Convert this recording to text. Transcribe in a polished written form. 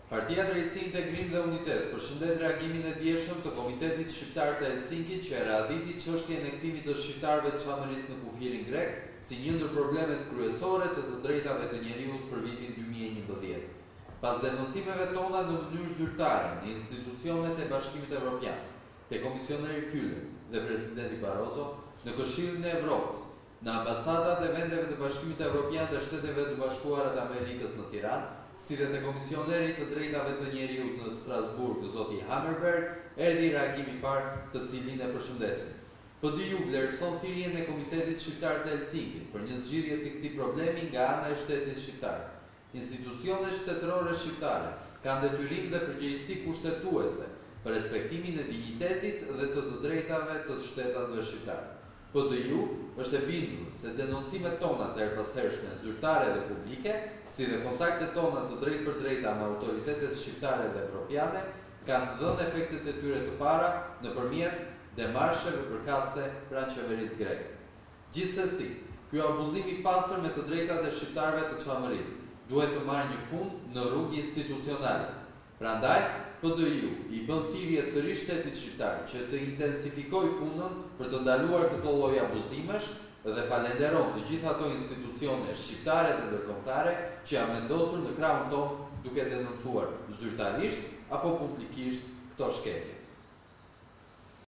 Partia Drejtësi, Integrim dhe Unitet përshëndet reagimin e dieshëm të Komitetit Shqiptar të Helsinkit që e radhiti çështjen e kthimit të shqiptarëve të Çamerisë në kufirin grek si një ndër problemet kryesore të drejtave të njeriut për vitin 2011. Pas denoncimeve tona në mënyrë zyrtare në institucionet e Bashkimit Evropian, te Komisioneri Füle dhe Presidenti Barroso, në Këshillin e Evropës, në ambasadat e vendeve të Bashkimit Evropian dhe Shteteve të Bashkuara të Amerikës në Tiranë, si dhe të Komisionerit të Drejtave të Njeriut në Strasburg, zoti Hammerberg, erdhi reagimi i parë të cilin e përshëndesim. PDU vlerëson thirrjen e Komitetit Shqiptar të Helsinkit për një zgjidhje të këtij problemi nga ana e shtetit shqiptar. Institucionet shtetërore shqiptare kanë detyrim dhe përgjegjësi kushtetuese për respektimin e dinjitetit dhe të drejtave të shtetasve shqiptar. PDU është e bindur se denoncimet tona të erpashershme zyrtare dhe publike, si dhe kontaktet tona të drejt për drejta me autoritetet shqiptare dhe evropiane, kanë dhënë efektet e tyre të para nëpërmjet demarsheve përkatëse pranë qeverisë greke. Gjithsesi, ky abuzim i pastër me të drejtat e shqiptarëve të Çamerisë duhet të marrë një fund në rrugë institucionale. Prandaj, PDU i bën thirrje sërish shtetit shqiptar që të intensifikojë punën për të ndaluar këto lloj abuzimesh dhe falenderon të gjitha ato institucione shqiptare dhe ndërkombëtare që janë vendosur në krahun tonë duke denoncuar zyrtarisht apo publikisht këto shkelje.